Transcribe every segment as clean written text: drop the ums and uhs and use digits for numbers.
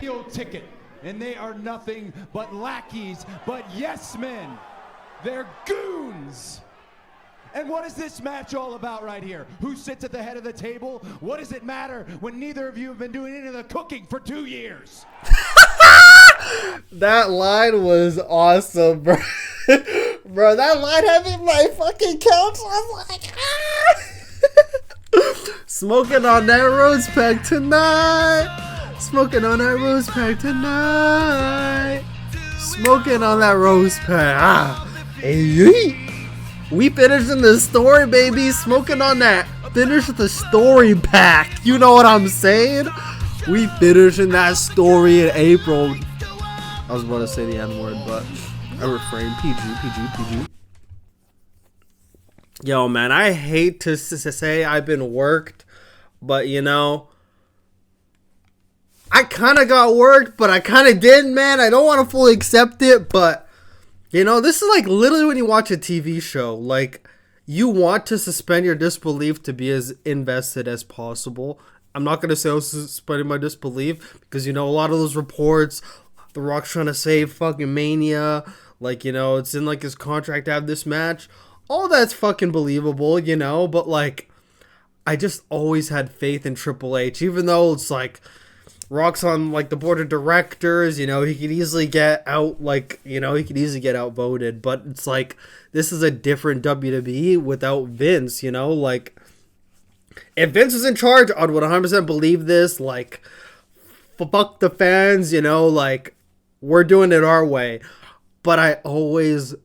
meal ticket, and they are nothing but lackeys, but yes men. They're goons. And what is this match all about right here? Who sits at the head of the table? What does it matter when neither of you have been doing any of the cooking for 2 years? That line was awesome, bro. Bro, that line had me in my fucking couch. I was like, ah! Smoking on that Rhodes pack tonight. Smoking on that Rhodes pack tonight. Smoking on that Rhodes pack. Ah. Hey. We finishing the story, baby. Smoking on that. Finish the story pack. You know what I'm saying? We finishing that story in April. I was about to say the N-word, but I refrain. PG. Yo, man, I hate to say I've been worked, but you know, I kind of got worked, but I kind of didn't, man. I don't want to fully accept it, but you know, this is like literally when you watch a TV show, like you want to suspend your disbelief to be as invested as possible. I'm not going to say I was suspending my disbelief because, you know, a lot of those reports, The Rock's trying to save fucking Mania, like, you know, it's in like his contract to have this match. All that's fucking believable, you know, but like, I just always had faith in Triple H, even though it's like, Rock's on like the board of directors, you know, he could easily get out, like, you know, he could easily get outvoted, but it's like, this is a different WWE without Vince, you know, like, if Vince was in charge, I would 100% believe this, like, fuck the fans, you know, like, we're doing it our way, but I've always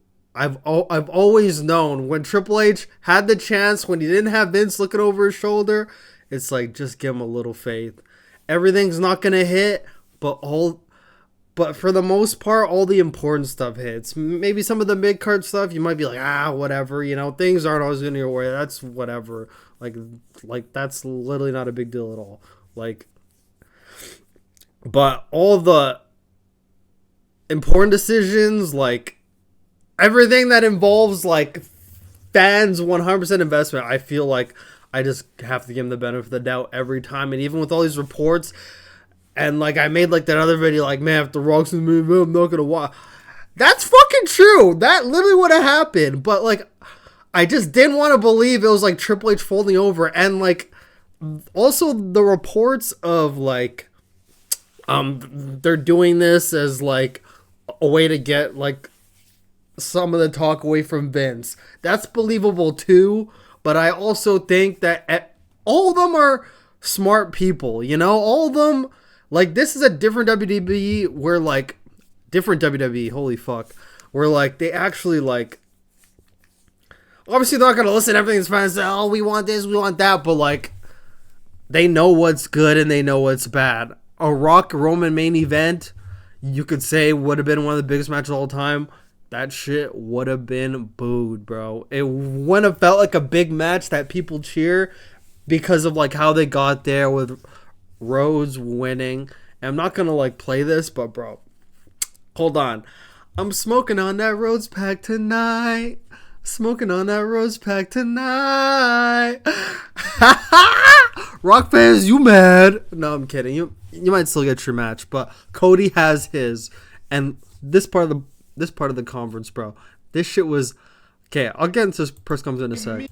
known when Triple H had the chance, when he didn't have Vince looking over his shoulder, it's like, just give him a little faith. Everything's not gonna hit, but for the most part, all the important stuff hits. Maybe some of the mid-card stuff, you might be like, whatever, you know, things aren't always going your way. That's whatever. Like that's literally not a big deal at all. Like, but all the important decisions, like everything that involves like fans 100% investment, I feel like I just have to give him the benefit of the doubt every time. And even with all these reports, and like I made like that other video, like, man, if The Rock's in the movie, I'm not gonna watch. That's fucking true. That literally would have happened. But like, I just didn't want to believe it was like Triple H folding over. And like, also the reports of like, they're doing this as like a way to get like some of the talk away from Vince. That's believable too. But I also think that all of them are smart people, you know? All of them, like, this is a different WWE where, like, different WWE, holy fuck, where, like, they actually, like, obviously they're not going to listen to everything that's fine and say, oh, we want this, we want that, but, like, they know what's good and they know what's bad. A Rock Roman main event, you could say, would have been one of the biggest matches of all time. That shit would have been booed, bro. It wouldn't have felt like a big match that people cheer because of like how they got there with Rhodes winning. And I'm not gonna like play this, but bro, hold on. I'm smoking on that Rhodes pack tonight. Smoking on that Rhodes pack tonight. Rock fans, you mad? No, I'm kidding. You might still get your match, but Cody has his, and this part of the conference, bro. This shit was... Okay, I'll get into this press conference in a sec.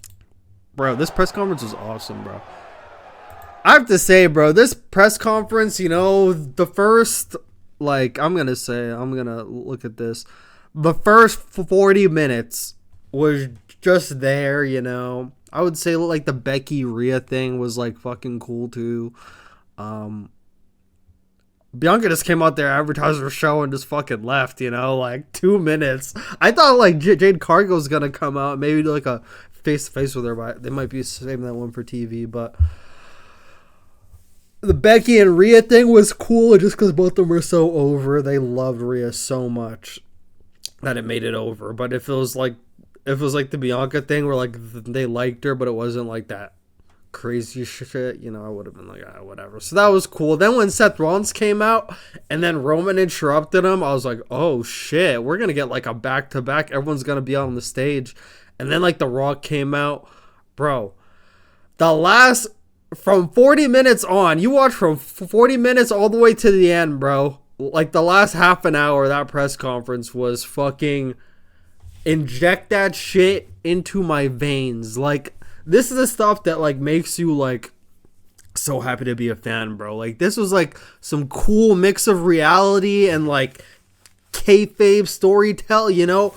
Bro, this press conference was awesome, bro. I have to say, bro, this press conference, you know, the first... Like, I'm gonna look at this. The first 40 minutes was just there, you know. I would say, like, the Becky Rhea thing was, like, fucking cool, too. Bianca just came out there, advertised her show, and just fucking left, you know, like 2 minutes. I thought like Jade Cargill was gonna come out, maybe do like a face-to-face with her, but they might be saving that one for TV. But the Becky and Rhea thing was cool just because both of them were so over. They loved Rhea so much that it made it over. But if it was like the Bianca thing where like they liked her, but it wasn't like that crazy shit, you know, I would have been like, whatever. So that was cool. Then when Seth Rollins came out and then Roman interrupted him, I was like, oh shit, we're gonna get like a back-to-back. Everyone's gonna be on the stage. And then like The Rock came out, bro. The last from 40 minutes on, you watch from 40 minutes all the way to the end, bro. Like the last half an hour of that press conference was fucking inject that shit into my veins. Like, this is the stuff that like makes you like so happy to be a fan, bro. Like, this was like some cool mix of reality and like kayfabe storytelling, you know?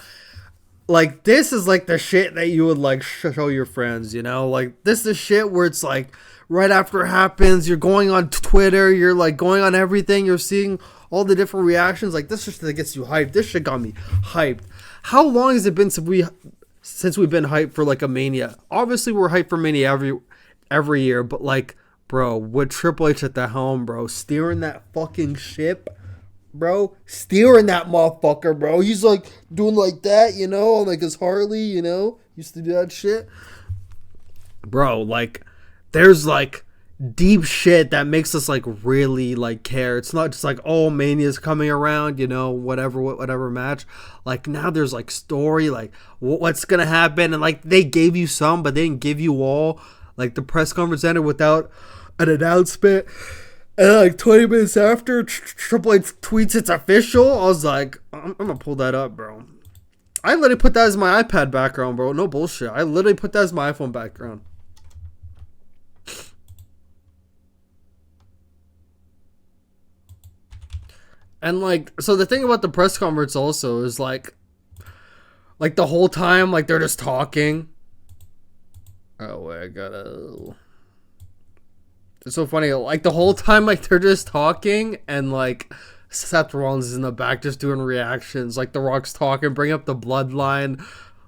Like, this is like the shit that you would like show your friends, you know? Like, this is shit where it's like right after it happens, you're going on Twitter, you're like going on everything, you're seeing all the different reactions. Like, this shit that gets you hyped. This shit got me hyped. How long has it been since we've been hyped for like a Mania? Obviously, we're hyped for Mania every year, but like, bro, with Triple H at the helm, bro, steering that fucking ship, bro, steering that motherfucker, bro. He's like doing like that, you know, on like his Harley, you know, used to do that shit, bro. Like, there's like deep shit that makes us like really like care. It's not just like, oh, Mania's coming around, you know, whatever match. Like, now there's like story, like what's gonna happen, and like they gave you some, but they didn't give you all. Like, the press conference ended without an announcement, and like 20 minutes after, Triple H tweets it's official. I was like, I'm gonna pull that up, bro. I literally put that as my iPad background, bro. No bullshit. I literally put that as my iPhone background. And like, so the thing about the press conference also is like the whole time, like, they're just talking. Oh wait, I gotta. It's so funny. Like, the whole time, like, they're just talking, and like Seth Rollins is in the back just doing reactions. Like, The Rock's talking, bring up the bloodline,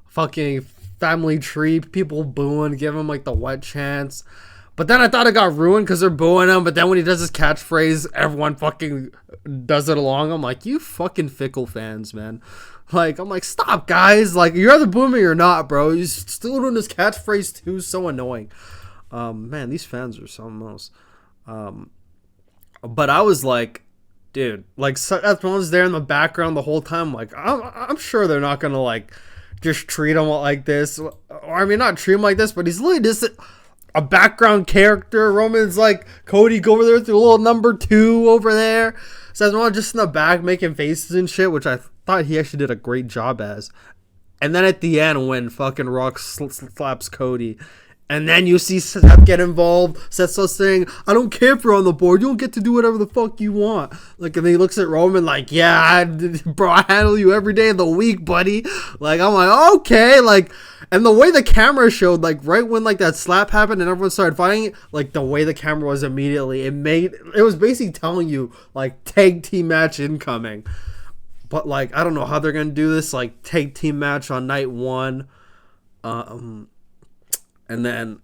fucking family tree, people booing, give him like the wet chants. But then I thought it got ruined because they're booing him. But then when he does his catchphrase, everyone fucking does it along. I'm like, you fucking fickle fans, man. Like, I'm like, stop, guys. Like, you're either booming or not, bro. He's still doing his catchphrase too. So annoying. Man, these fans are something else. But I was like, dude, like, Seth Rollins there in the background the whole time. Like, I'm sure they're not gonna like just treat him like this. Or I mean, not treat him like this, but he's literally just a background character. Roman's like, Cody, go over there through a little number 2 over there. Seth Rollins just in the back making faces and shit, which I thought he actually did a great job as. And then at the end, when fucking Rock slaps Cody, and then you see Seth get involved. Seth's still saying, I don't care if you're on the board. You don't get to do whatever the fuck you want. Like, and then he looks at Roman like, yeah, bro, I handle you every day of the week, buddy. Like, I'm like, okay. Like, and the way the camera showed, like, right when, like, that slap happened and everyone started fighting, like, the way the camera was immediately, it was basically telling you, like, tag team match incoming. But, like, I don't know how they're going to do this, like, tag team match on night 1. And then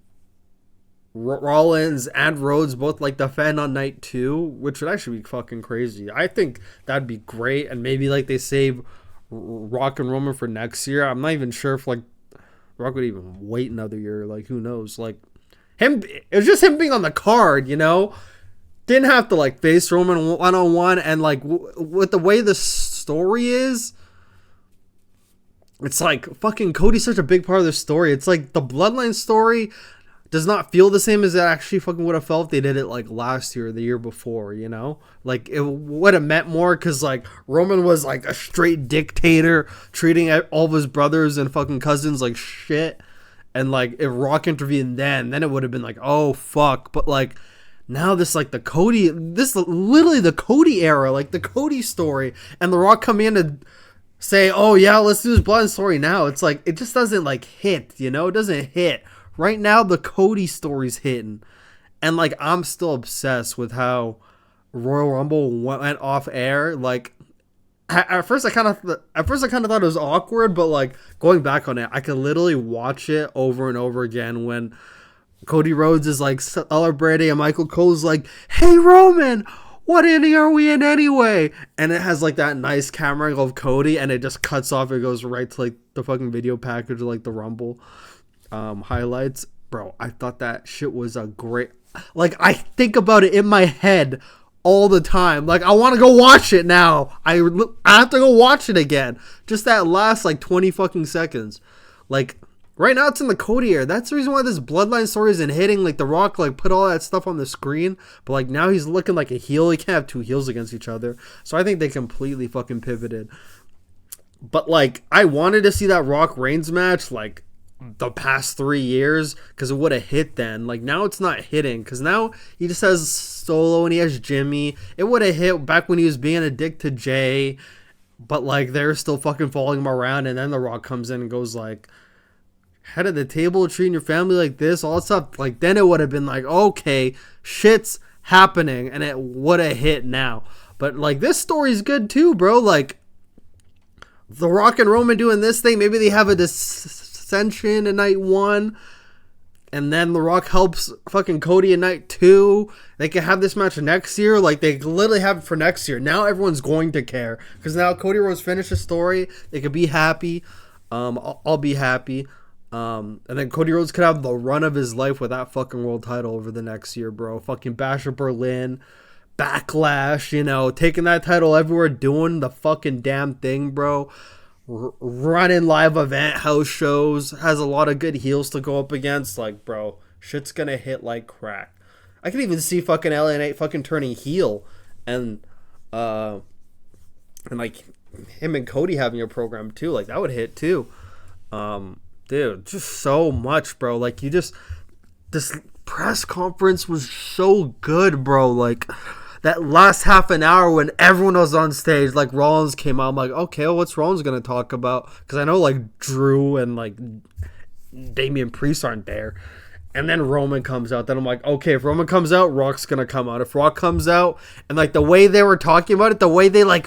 Rollins and Rhodes both like defend on night 2, which would actually be fucking crazy. I think that'd be great, and maybe like they save Rock and Roman for next year. I'm not even sure if like Rock would even wait another year. Like, who knows? Like, him, it was just him being on the card, you know. Didn't have to like face Roman 1-on-1, and like with the way the story is. It's like, fucking Cody's such a big part of the story. It's like the bloodline story does not feel the same as it actually fucking would have felt if they did it like last year or the year before, you know? Like, it would have meant more because like Roman was like a straight dictator, treating all of his brothers and fucking cousins like shit. And like if Rock intervened then it would have been like, oh fuck. But like now this like the Cody, this literally the Cody era, like the Cody story, and the Rock come in and say, oh yeah, let's do this blood story now. It's like, it just doesn't like hit, you know? It doesn't hit. Right now, the Cody story's hitting. And like, I'm still obsessed with how Royal Rumble went off air. Like, at first I kind of thought it was awkward, but like, going back on it, I could literally watch it over and over again when Cody Rhodes is like celebrating and Michael Cole's like, hey Roman, what inning are we in anyway? And it has like that nice camera angle of Cody, and it just cuts off. It goes right to like the fucking video package of like the Rumble highlights. Bro, I thought that shit was a great, like, I think about it in my head all the time. Like, I want to go watch it now. I have to go watch it again. Just that last like 20 fucking seconds. Like, Right now it's in the Cody era. That's the reason why this bloodline story isn't hitting. Like, The Rock, like, put all that stuff on the screen. But, like, now he's looking like a heel. He can't have two heels against each other. So I think they completely fucking pivoted. But, like, I wanted to see that Rock Reigns match, like, the past 3 years. Because it would have hit then. Like, now it's not hitting. Because now he just has Solo and he has Jimmy. It would have hit back when he was being a dick to Jay. But, like, they're still fucking following him around. And then The Rock comes in and goes, like, head of the table, treating your family like this, all that stuff. Like, then it would have been like, okay, shit's happening, and it would have hit now. But, like, this story's good too, bro. Like, The Rock and Roman doing this thing, maybe they have a dissension in night 1, and then The Rock helps fucking Cody in night 2. They can have this match next year. Like, they literally have it for next year. Now everyone's going to care, because now Cody Rhodes finished the story. They could be happy. I'll be happy. And then Cody Rhodes could have the run of his life with that fucking world title over the next year, bro. Fucking Bash of Berlin, Backlash, you know, taking that title everywhere, doing the fucking damn thing, bro. Running live event house shows, has a lot of good heels to go up against. Like, bro, shit's gonna hit like crack. I can even see fucking LA Knight fucking turning heel, and like him and Cody having a program too. Like, that would hit too. Dude, just so much, bro. Like, this press conference was so good, bro. Like, that last half an hour when everyone was on stage, like, Rollins came out. I'm like, okay, well, what's Rollins going to talk about? Because I know, like, Drew and, like, Damian Priest aren't there. And then Roman comes out. Then I'm like, okay, if Roman comes out, Rock's going to come out. If Rock comes out, and, like, the way they were talking about it, the way they, like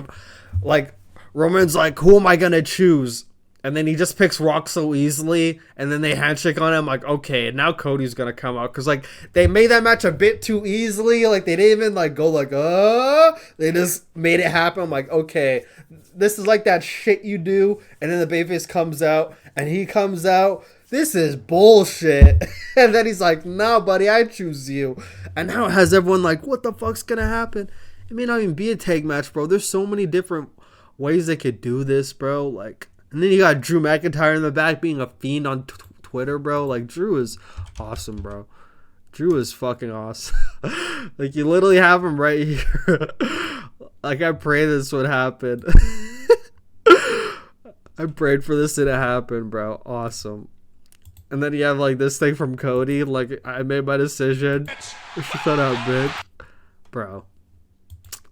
Roman's like, who am I going to choose? And then he just picks Rock so easily, and then they handshake on him. Like, okay, now Cody's gonna come out, because, like, they made that match a bit too easily. Like, they didn't even, like, go like, they just made it happen. I'm like, okay, this is like that shit you do, and then the babyface comes out, and he comes out. This is bullshit. And then he's like, no, buddy, I choose you. And now it has everyone like, what the fuck's gonna happen? It may not even be a tag match, bro. There's so many different ways they could do this, bro. Like. And then you got Drew McIntyre in the back being a fiend on Twitter, bro. Like, Drew is awesome, bro. Drew is fucking awesome. Like, you literally have him right here. Like, I pray this would happen. I prayed for this to happen, bro. Awesome. And then you have, like, this thing from Cody. Like, I made my decision. Shut up, bitch. Bro.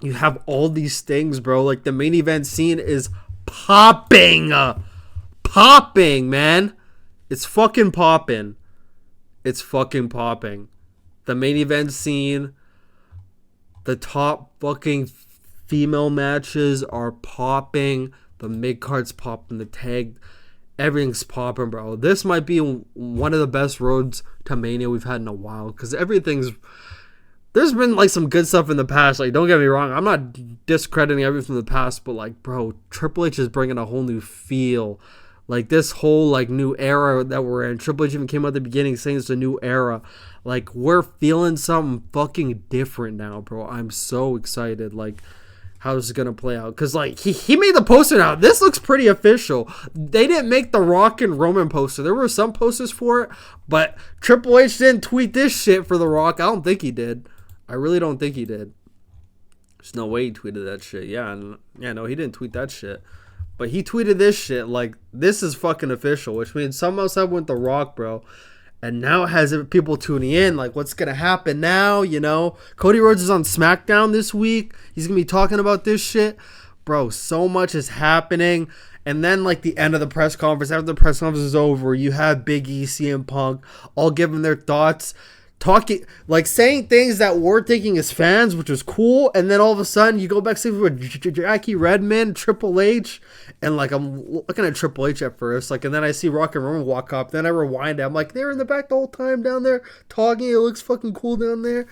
You have all these things, bro. Like, the main event scene is popping, man. It's fucking popping. It's fucking popping. The main event scene, the top fucking female matches are popping. The mid card's popping. The tag, everything's popping, bro. This might be one of the best roads to Mania we've had in a while, because everything's. There's been, like, some good stuff in the past. Like, don't get me wrong. I'm not discrediting everything from the past. But, like, bro, Triple H is bringing a whole new feel. Like, this whole, like, new era that we're in. Triple H even came out at the beginning saying it's a new era. Like, we're feeling something fucking different now, bro. I'm so excited, like, how this is going to play out. Because, like, he made the poster now. This looks pretty official. They didn't make the Rock and Roman poster. There were some posters for it. But Triple H didn't tweet this shit for the Rock. I don't think he did. I really don't think he did. There's no way he tweeted that shit. No, he didn't tweet that shit. But he tweeted this shit. Like, this is fucking official, which means something else happened with The Rock, bro. And now it has people tuning in. Like, what's going to happen now, you know? Cody Rhodes is on SmackDown this week. He's going to be talking about this shit. Bro, so much is happening. And then, like, the end of the press conference, after the press conference is over, you have Big E, CM Punk, all giving their thoughts. Talking, like, saying things that we're thinking as fans, which was cool, and then all of a sudden you go back to with Jackie Redmond, Triple H, and, like, I'm looking at Triple H at first, like, and then I see Rock and Roman walk up, then I rewind it, I'm like, they're in the back the whole time down there talking, it looks fucking cool down there,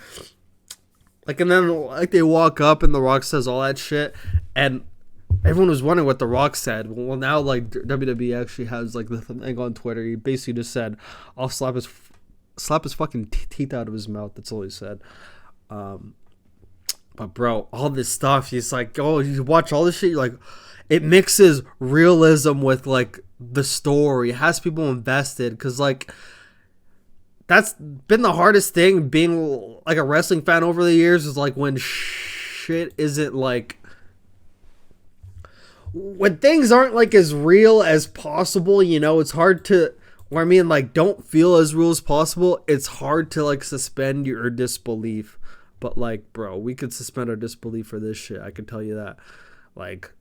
like, and then, like, they walk up and The Rock says all that shit, and everyone was wondering what The Rock said. Well, now, like, WWE actually has, like, the thing on Twitter. He basically just said, I'll slap his fucking teeth out of his mouth. That's all he said. But, bro, all this stuff, he's like, oh, you watch all this shit, you're like, it mixes realism with, like, the story. It has people invested. Because, like, that's been the hardest thing being, like, a wrestling fan over the years is, like, when shit isn't, like... When things aren't, like, as real as possible, you know, it's hard to... Or I mean, like, don't feel as real as possible. It's hard to, like, suspend your disbelief. But, like, bro, we could suspend our disbelief for this shit. I can tell you that. Like,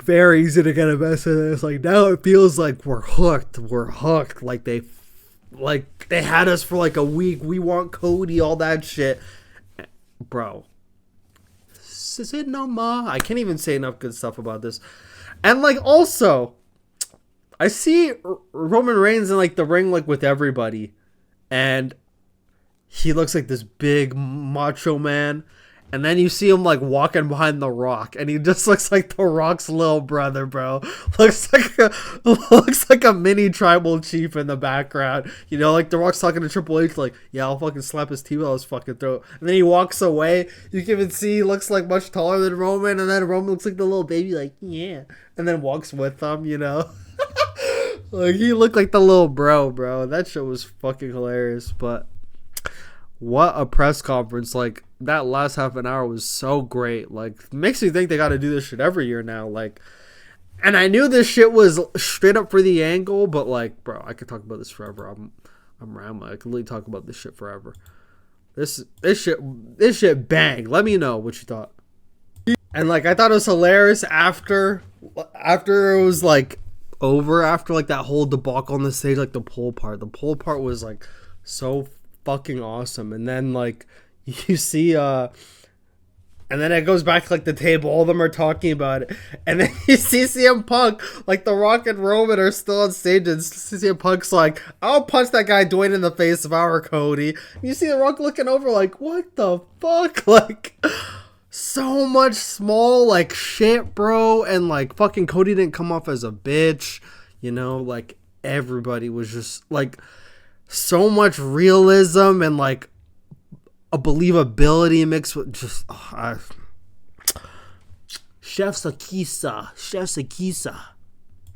very easy to get invested in this. Like, now it feels like we're hooked. We're hooked. Like, they had us for, like, a week. We want Cody, all that shit. Bro. Is it no ma? I can't even say enough good stuff about this. And, like, also... I see Roman Reigns in, like, the ring, like, with everybody. And he looks like this big macho man. And then you see him, like, walking behind The Rock. And he just looks like The Rock's little brother, bro. Looks like a mini tribal chief in the background. You know, like, The Rock's talking to Triple H, like, yeah, I'll fucking slap his teeth out his fucking throat. And then he walks away. You can even see he looks, like, much taller than Roman. And then Roman looks like the little baby, like, yeah. And then walks with them, you know. Like, he looked like the little bro. That shit was fucking hilarious. But what a press conference. Like, that last half an hour was so great. Like, makes me think they got to do this shit every year now. Like, and I knew this shit was straight up for the angle, but, like, bro, I could talk about this forever. I'm rambling. I could literally talk about this shit forever. This shit bang. Let me know what you thought. And, like, I thought it was hilarious after it was, like, over, after, like, that whole debacle on the stage, like, the pole part was, like, so fucking awesome. And then, like, you see and then it goes back to, like, the table, all of them are talking about it, and then you see CM Punk, like, The Rock and Roman are still on stage, and CM Punk's like, I'll punch that guy Dwayne in the face if I were Cody. And you see The Rock looking over like, what the fuck? Like, so much small, like, shit, bro. And, like, fucking Cody didn't come off as a bitch. You know, like, everybody was just, like, so much realism and, like, a believability mixed with just... Chef's a Kisa.